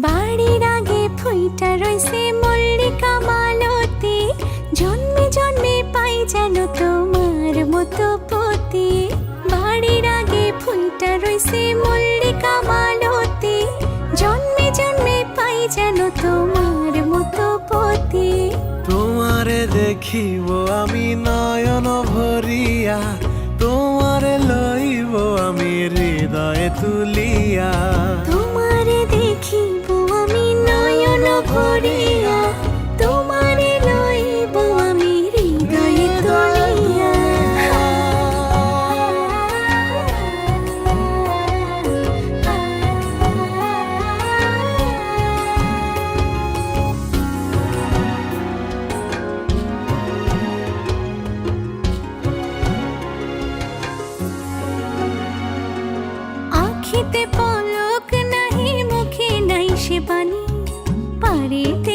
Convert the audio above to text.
বাড়ির আগে ফুইটা রইছে মল্লিকা মালতী, জন্মে জন্মে পাই যেন তোমার মতো পতি। বাড়ির আগে ফুইটা রইছে মল্লিকা মালতী, জন্মে জন্মে পাই যেন তোমার মতো পতি। তোমারে দেখিব আমি নয়ন ভরিয়া, তোমারে লইব আমি হৃদয়ে তুলিয়া। তোমারে দেখিব আমি নয়ন ভরিয়া, তোমারে লইব আমি হৃদয়ে তুলিয়া। আখিতে পলক নাহি, মুখে নাই সে বাণী, পারিতে